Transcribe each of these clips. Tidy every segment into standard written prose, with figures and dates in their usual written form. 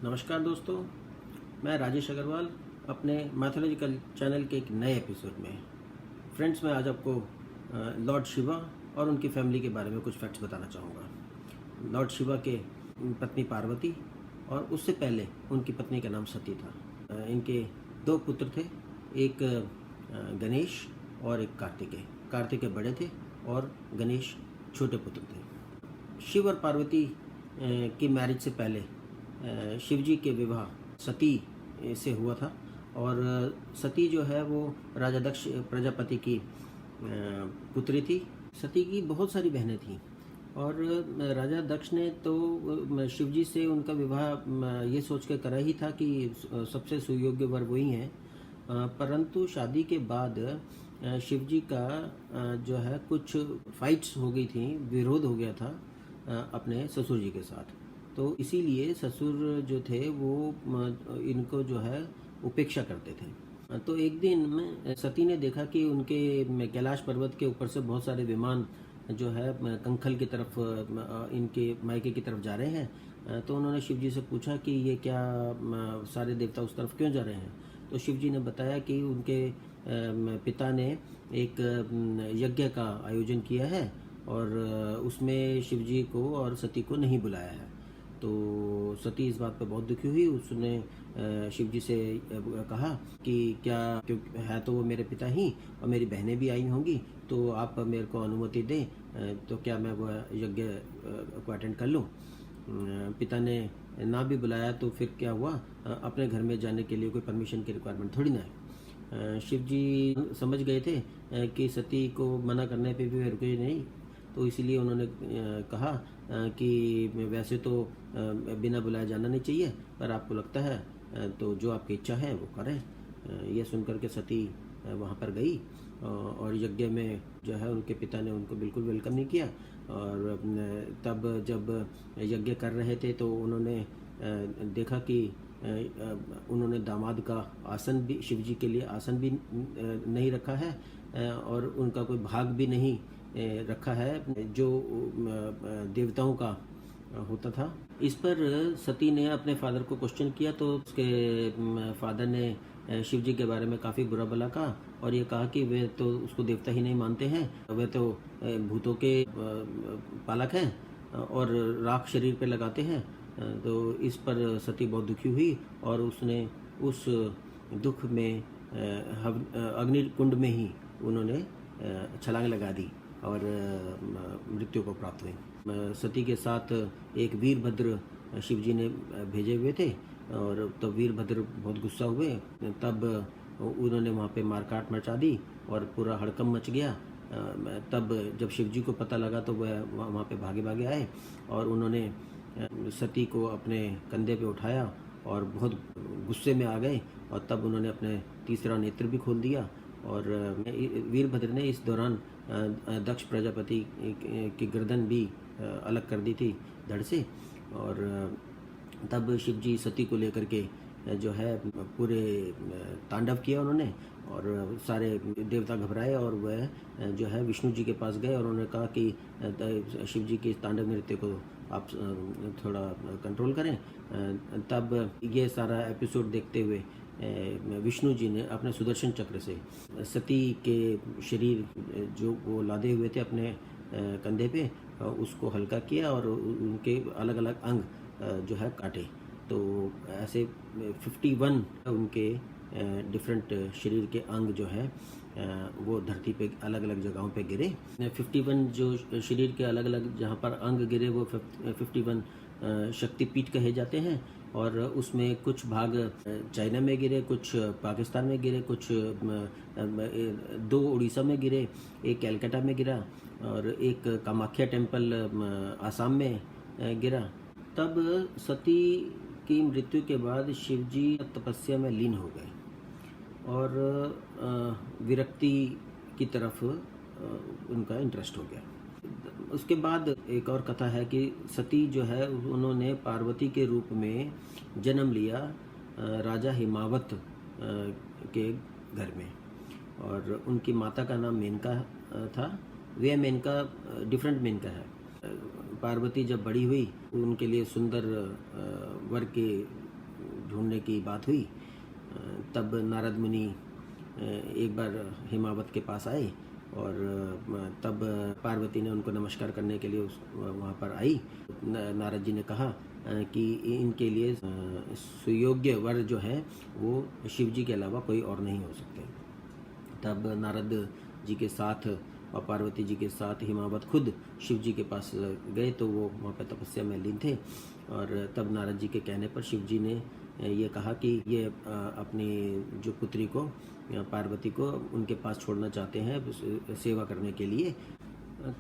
नमस्कार दोस्तों, मैं राजेश अग्रवाल अपने मैथोलॉजिकल चैनल के एक नए एपिसोड में। फ्रेंड्स, मैं आज आपको लॉर्ड शिवा और उनकी फैमिली के बारे में कुछ फैक्ट्स बताना चाहूँगा। लॉर्ड शिवा के पत्नी पार्वती और उससे पहले उनकी पत्नी का नाम सती था। इनके दो पुत्र थे, एक गणेश और एक कार्तिकेय। कार्तिकेय बड़े थे और गणेश छोटे पुत्र थे। शिव और पार्वती की मैरिज से पहले शिव जी के विवाह सती से हुआ था और सती जो है वो राजा दक्ष प्रजापति की पुत्री थी। सती की बहुत सारी बहनें थीं और राजा दक्ष ने तो शिव जी से उनका विवाह ये सोच कर करा ही था कि सबसे सुयोग्य वर वही हैं, परंतु शादी के बाद शिव जी का जो है कुछ फाइट्स हो गई थी, विरोध हो गया था अपने ससुर जी के साथ। तो इसीलिए ससुर जो थे वो इनको जो है उपेक्षा करते थे। तो एक दिन में सती ने देखा कि उनके कैलाश पर्वत के ऊपर से बहुत सारे विमान जो है कंखल की तरफ, इनके मायके की तरफ जा रहे हैं। तो उन्होंने शिव जी से पूछा कि ये क्या सारे देवता उस तरफ क्यों जा रहे हैं। तो शिव जी ने बताया कि उनके पिता ने एक यज्ञ का आयोजन किया है और उसमें शिव जी को और सती को नहीं बुलाया है। तो सती इस बात पर बहुत दुखी हुई। उसने शिव जी से कहा कि क्या, क्योंकि है तो वो मेरे पिता ही और मेरी बहनें भी आई होंगी, तो आप मेरे को अनुमति दें तो क्या मैं वो यज्ञ को अटेंड कर लूँ। पिता ने ना भी बुलाया तो फिर क्या हुआ, अपने घर में जाने के लिए कोई परमिशन की रिक्वायरमेंट थोड़ी ना है। शिव जी समझ गए थे कि सती को मना करने पे भी वे रुके नहीं, तो इसीलिए उन्होंने कहा कि वैसे तो बिना बुलाए जाना नहीं चाहिए, पर आपको लगता है तो जो आपकी इच्छा है वो करें। ये सुनकर के सती वहाँ पर गई और यज्ञ में जो है उनके पिता ने उनको बिल्कुल वेलकम नहीं किया। और तब जब यज्ञ कर रहे थे तो उन्होंने देखा कि उन्होंने दामाद का आसन भी, शिव जी के लिए आसन भी नहीं रखा है और उनका कोई भाग भी नहीं रखा है जो देवताओं का होता था। इस पर सती ने अपने फादर को क्वेश्चन किया तो उसके फादर ने शिव जी के बारे में काफ़ी बुरा भला कहा और ये कहा कि वे तो उसको देवता ही नहीं मानते हैं, वे तो भूतों के पालक हैं और राख शरीर पे लगाते हैं। तो इस पर सती बहुत दुखी हुई और उसने उस दुख में अग्नि कुंड में ही उन्होंने छलांग लगा दी और मृत्यु को प्राप्त हुई। सती के साथ एक वीरभद्र शिव जी ने भेजे हुए थे और तब वीरभद्र बहुत गुस्सा हुए। तब उन्होंने वहाँ पे मारकाट मचा दी और पूरा हड़कंप मच गया। तब जब शिव जी को पता लगा तो वह वहाँ पे भागे भागे आए और उन्होंने सती को अपने कंधे पे उठाया और बहुत गुस्से में आ गए और तब उन्होंने अपने तीसरा नेत्र भी खोल दिया। और वीरभद्र ने इस दौरान दक्ष प्रजापति की गर्दन भी अलग कर दी थी धड़ से। और तब शिव जी सती को लेकर के जो है पूरे तांडव किया उन्होंने और सारे देवता घबराए और वह जो है विष्णु जी के पास गए और उन्होंने कहा कि शिव जी के तांडव नृत्य को आप थोड़ा कंट्रोल करें। तब ये सारा एपिसोड देखते हुए विष्णु जी ने अपने सुदर्शन चक्र से सती के शरीर जो वो लादे हुए थे अपने कंधे पे उसको हल्का किया और उनके अलग अलग अंग जो है काटे। तो ऐसे 51 उनके डिफरेंट शरीर के अंग जो है वो धरती पे अलग अलग जगहों पे गिरे। 51 जो शरीर के अलग अलग जहाँ पर अंग गिरे वो 51 शक्तिपीठ कहे जाते हैं और उसमें कुछ भाग चाइना में गिरे, कुछ पाकिस्तान में गिरे, कुछ 2 उड़ीसा में गिरे, एक कलकत्ता में गिरा और एक कामाख्या टेम्पल आसाम में गिरा। तब सती की मृत्यु के बाद शिव जी तपस्या में लीन हो गए और विरक्ति की तरफ उनका इंटरेस्ट हो गया। उसके बाद एक और कथा है कि सती जो है उन्होंने पार्वती के रूप में जन्म लिया राजा हिमावत के घर में और उनकी माता का नाम मेनका था। वह मेनका डिफरेंट मेनका है। पार्वती जब बड़ी हुई उनके लिए सुंदर वर की ढूंढने की बात हुई। तब नारद मुनि एक बार हिमावत के पास आए और तब पार्वती ने उनको नमस्कार करने के लिए वहाँ पर आई। नारद जी ने कहा कि इनके लिए सुयोग्य वर जो है वो शिव जी के अलावा कोई और नहीं हो सकते। तब नारद जी के साथ और पार्वती जी के साथ हिमावत खुद शिव जी के पास गए, तो वो वहाँ पर तपस्या में लीन थे। और तब नारद जी के कहने पर शिव जी ने ये कहा कि ये अपनी जो पुत्री को पार्वती को उनके पास छोड़ना चाहते हैं सेवा करने के लिए।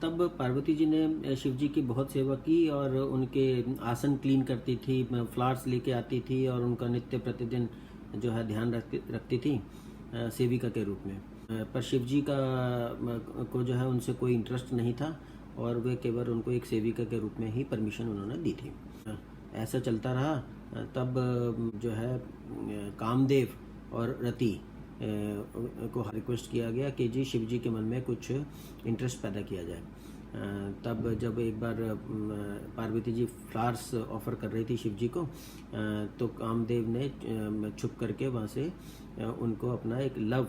तब पार्वती जी ने शिव जी की बहुत सेवा की और उनके आसन क्लीन करती थी, फ्लावर्स लेके आती थी और उनका नित्य प्रतिदिन जो है ध्यान रखती थी सेविका के रूप में। पर शिव जी को जो है उनसे कोई इंटरेस्ट नहीं था और वे केवल उनको एक सेविका के रूप में ही परमिशन उन्होंने दी थी। ऐसा चलता रहा। तब जो है कामदेव और रति को रिक्वेस्ट किया गया कि जी शिव जी के मन में कुछ इंटरेस्ट पैदा किया जाए। तब जब एक बार पार्वती जी फ्लावर्स ऑफर कर रही थी शिव जी को, तो कामदेव ने छुप करके वहाँ से उनको अपना एक लव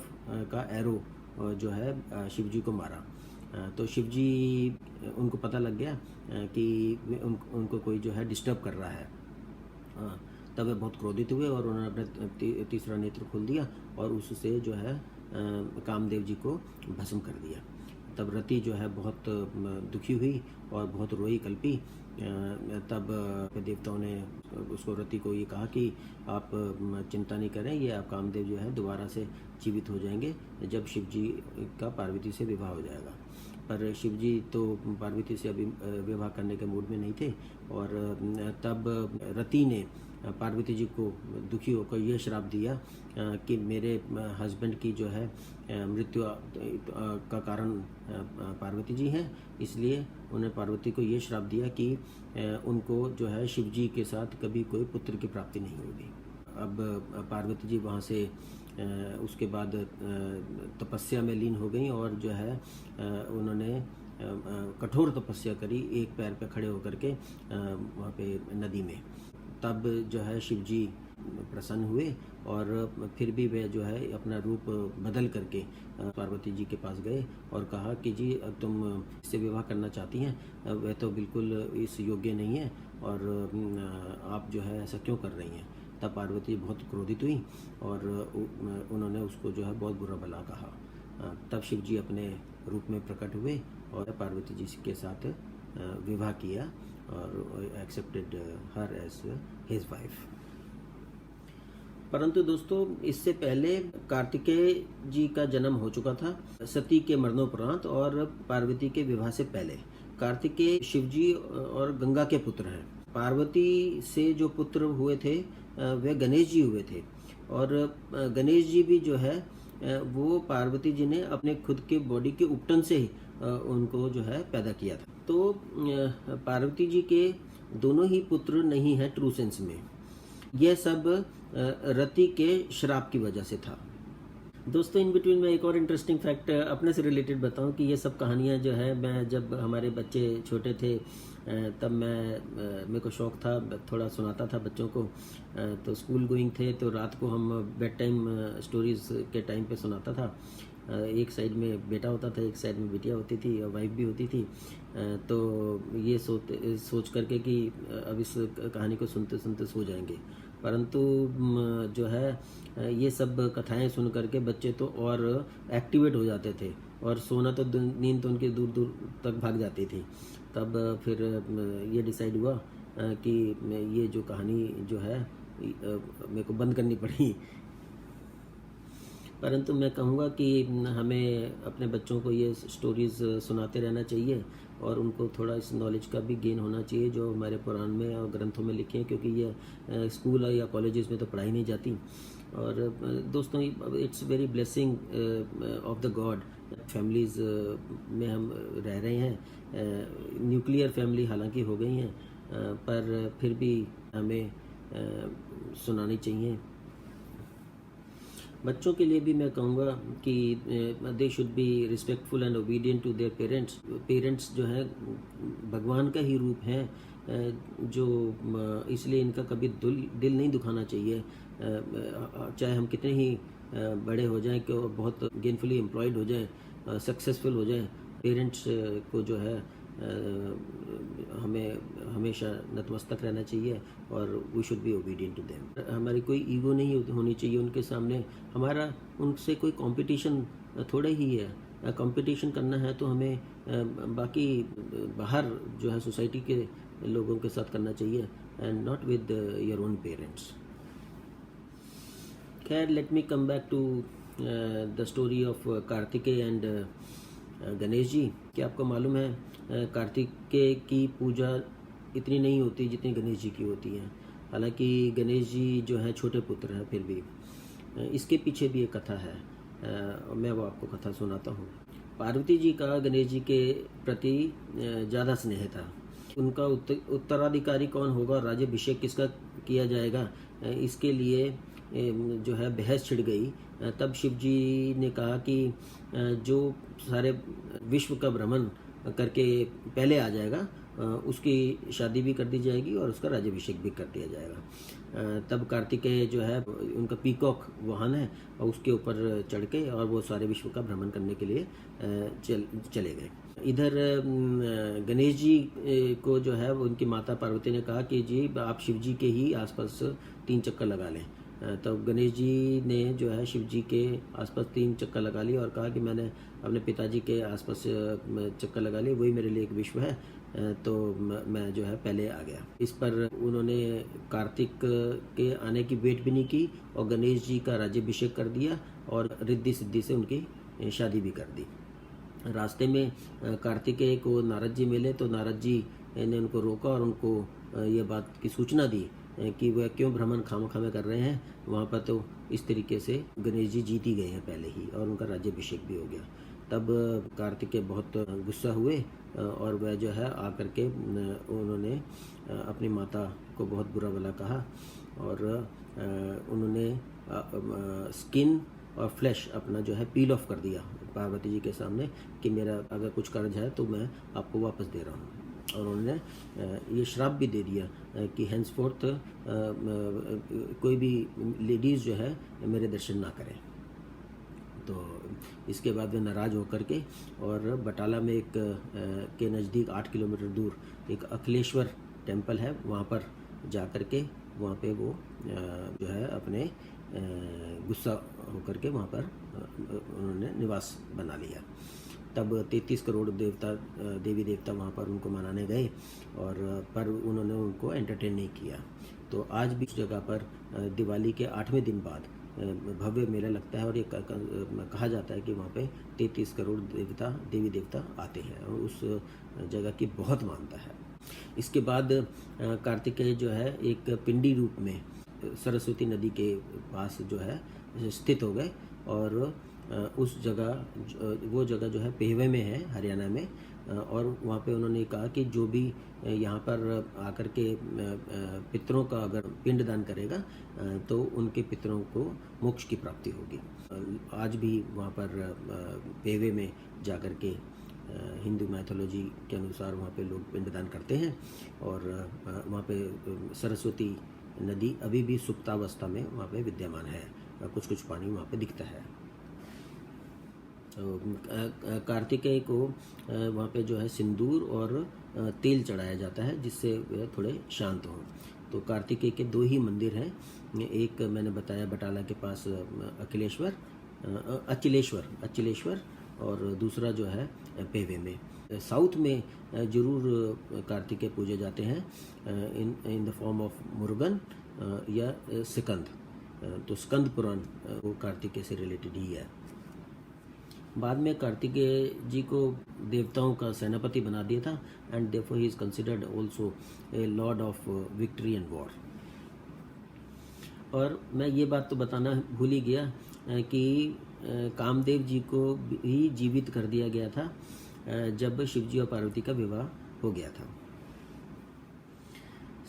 का एरो जो है शिव जी को मारा। तो शिव जी उनको पता लग गया कि उनको कोई जो है डिस्टर्ब कर रहा है। तब वे बहुत क्रोधित हुए और उन्होंने अपना तीसरा नेत्र खोल दिया और उससे जो है कामदेव जी को भस्म कर दिया। तब रति जो है बहुत दुखी हुई और बहुत रोई कल्पी। तब देवताओं ने उसको रति को ये कहा कि आप चिंता नहीं करें, ये आप कामदेव जो है दोबारा से जीवित हो जाएंगे जब शिव जी का पार्वती से विवाह हो जाएगा। पर शिव जी तो पार्वती से अभी विवाह करने के मूड में नहीं थे और तब रति ने पार्वती जी को दुखी होकर यह श्राप दिया कि मेरे हस्बैंड की जो है मृत्यु का कारण पार्वती जी हैं, इसलिए उन्हें पार्वती को ये श्राप दिया कि उनको जो है शिव जी के साथ कभी कोई पुत्र की प्राप्ति नहीं होगी। अब पार्वती जी वहाँ से उसके बाद तपस्या में लीन हो गई और जो है उन्होंने कठोर तपस्या करी एक पैर पे खड़े होकर के वहाँ पे नदी में। तब जो है शिव जी प्रसन्न हुए और फिर भी वे जो है अपना रूप बदल करके पार्वती जी के पास गए और कहा कि जी तुम इससे विवाह करना चाहती हैं, वह तो बिल्कुल इस योग्य नहीं है और आप जो है ऐसा क्यों कर रही हैं। तब पार्वती बहुत क्रोधित हुई और उन्होंने उसको जो है बहुत बुरा भला कहा। तब शिव जी अपने रूप में प्रकट हुए और पार्वती जी के साथ विवाह किया और एक्सेप्टेड हर एज हिज वाइफ। परंतु दोस्तों इससे पहले कार्तिकेय जी का जन्म हो चुका था सती के मरणोपरांत और पार्वती के विवाह से पहले। कार्तिकेय शिव जी और गंगा के पुत्र हैं। पार्वती से जो पुत्र हुए थे वे गणेश जी हुए थे और गणेश जी भी जो है वो पार्वती जी ने अपने खुद के बॉडी के उपटन से ही उनको जो है पैदा किया था। तो पार्वती जी के दोनों ही पुत्र नहीं हैं ट्रू सेंस में। यह सब रति के श्राप की वजह से था। दोस्तों इन बिटवीन में एक और इंटरेस्टिंग फैक्ट अपने से रिलेटेड बताऊं कि ये सब कहानियां जो है मैं जब हमारे बच्चे छोटे थे तब मेरे को शौक़ था, थोड़ा सुनाता था बच्चों को। तो स्कूल गोइंग थे तो रात को हम बेड टाइम स्टोरीज़ के टाइम पे सुनाता था। एक साइड में बेटा होता था, एक साइड में बिटिया होती थी और वाइफ भी होती थी। तो ये सोच करके कि अब इस कहानी को सुनते सुनते सो जाएंगे, परंतु जो है ये सब कथाएं सुन करके बच्चे तो और एक्टिवेट हो जाते थे और सोना तो नींद तो उनके दूर दूर तक भाग जाती थी। तब फिर ये डिसाइड हुआ कि ये जो कहानी जो है मेरे को बंद करनी पड़ी। परंतु मैं कहूँगा कि हमें अपने बच्चों को ये स्टोरीज़ सुनाते रहना चाहिए और उनको थोड़ा इस नॉलेज का भी गेन होना चाहिए जो हमारे पुराण में और ग्रंथों में लिखे हैं, क्योंकि ये स्कूल या कॉलेजेस में तो पढ़ाई नहीं जाती। और दोस्तों it's very blessing of the God families में हम रह रहे हैं। न्यूक्लियर फैमिली हालांकि हो गई हैं पर फिर भी हमें सुनानी चाहिए। बच्चों के लिए भी मैं कहूँगा कि they should be respectful and obedient to their parents. Parents जो है भगवान का ही रूप है, जो इसलिए इनका कभी दिल नहीं दुखाना चाहिए, चाहे हम कितने ही बड़े हो जाएं, कि बहुत गेनफुली एम्प्लॉयड हो जाएं, सक्सेसफुल हो जाएं, पेरेंट्स को जो है हमें हमेशा नतमस्तक रहना चाहिए और we should be obedient to them. हमारी कोई ईगो नहीं होनी चाहिए उनके सामने। हमारा उनसे कोई कंपटीशन थोड़ा ही है। कंपटीशन करना है तो हमें बाकी बाहर जो है सोसाइटी के लोगों के साथ करना चाहिए, and not with your own parents. खैर, let me come back to the story of Kartikeya and Ganesh ji. क्या आपको मालूम है कार्तिकेय की पूजा इतनी नहीं होती जितनी गणेश जी की होती है। हालांकि गणेश जी जो है छोटे पुत्र हैं, फिर भी इसके पीछे भी एक कथा है। मैं वो आपको कथा सुनाता हूँ। पार्वती जी का गणेश जी के प्रति ज़्यादा स्नेह था। उनका उत्तराधिकारी कौन होगा, राज्याभिषेक किसका किया जाएगा, इसके लिए जो है बहस छिड़ गई। तब शिव जी ने कहा कि जो सारे विश्व का भ्रमण करके पहले आ जाएगा उसकी शादी भी कर दी जाएगी और उसका राज्याभिषेक भी कर दिया जाएगा। तब कार्तिकेय जो है, उनका पीकॉक वाहन है और उसके ऊपर चढ़ के और वो सारे विश्व का भ्रमण करने के लिए चले गए। इधर गणेश जी को जो है उनकी माता पार्वती ने कहा कि जी आप शिव जी के ही आसपास 3 चक्कर लगा लें। तब गणेश जी ने जो है शिव जी के आसपास 3 चक्कर लगा लिए और कहा कि मैंने अपने पिताजी के आसपास चक्कर लगा लिए, वही मेरे लिए एक विश्व है, तो मैं जो है पहले आ गया। इस पर उन्होंने कार्तिक के आने की वेट भी नहीं की और गणेश जी का राज्याभिषेक कर दिया और रिद्धि सिद्धि से उनकी शादी भी कर दी। रास्ते में कार्तिकेय को नारद जी मिले, तो नारद जी ने उनको रोका और उनको ये बात की सूचना दी कि वह क्यों भ्रमण खामखा में कर रहे हैं। वहाँ पर तो इस तरीके से गणेश जी जीत ही गए हैं पहले ही और उनका राज्याभिषेक भी हो गया। तब कार्तिकेय बहुत गुस्सा हुए और वह जो है आकर के उन्होंने अपनी माता को बहुत बुरा भला कहा और उन्होंने स्किन और फ्लैश अपना जो है पील ऑफ कर दिया पार्वती जी के सामने कि मेरा अगर कुछ कर्ज है तो मैं आपको वापस दे रहा हूँ। और उन्होंने ये श्राप भी दे दिया कि हैंसफोर्थ कोई भी लेडीज़ जो है मेरे दर्शन ना करें। तो इसके बाद वे नाराज़ होकर के और बटाला में एक के नज़दीक 8 किलोमीटर दूर एक अखिलेश्वर टेम्पल है, वहाँ पर जा कर के वहाँ पे वो जो है अपने गुस्सा होकर के वहाँ पर उन्होंने निवास बना लिया। तब 33 करोड़ देवी देवता वहाँ पर उनको मनाने गए और पर उन्होंने उनको एंटरटेन नहीं किया। तो आज भी उस जगह पर दिवाली के 8वें दिन बाद भव्य मेला लगता है और ये कहा जाता है कि वहाँ पे 33 करोड़ देवी देवता आते हैं और उस जगह की बहुत मान्यता है। इसके बाद कार्तिकेय जो है एक पिंडी रूप में सरस्वती नदी के पास जो है स्थित हो गए और उस जगह वो जगह जो है पेहवे में है, हरियाणा में, और वहाँ पे उन्होंने कहा कि जो भी यहाँ पर आकर के पितरों का अगर पिंडदान करेगा तो उनके पितरों को मोक्ष की प्राप्ति होगी। आज भी वहाँ पर पेहवे में जाकर के हिंदू मैथोलॉजी के अनुसार वहाँ पे लोग पिंडदान करते हैं और वहाँ पे सरस्वती नदी अभी भी सुप्तावस्था में वहाँ पे विद्यमान है, कुछ कुछ पानी वहाँ पे दिखता है। तो कार्तिकेय को वहाँ पे जो है सिंदूर और तेल चढ़ाया जाता है जिससे वे थोड़े शांत हों। तो कार्तिकेय के 2 ही मंदिर हैं, एक मैंने बताया बटाला के पास अचिलेश्वर और दूसरा जो है पेवे में। साउथ में जरूर कार्तिकेय पूजे जाते हैं in the form of Murugan या सिकंद। तो स्कंद पुराण वो कार्तिकेय से रिलेटेड ही है। बाद में कार्तिकेय जी को देवताओं का सेनापति बना दिया था and therefore he is considered also a Lord of victory and war. और मैं ये बात तो बताना भूल ही गया कि कामदेव जी को भी जीवित कर दिया गया था जब शिवजी और पार्वती का विवाह हो गया था।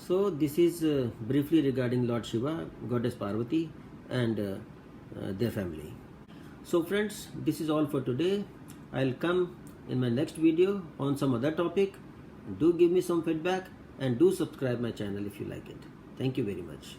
So this is briefly regarding Lord Shiva, goddess Parvati and their family. So friends, this is all for today. I'll come in my next video on some other topic. Do give me some feedback and do subscribe my channel if you like it. Thank you very much.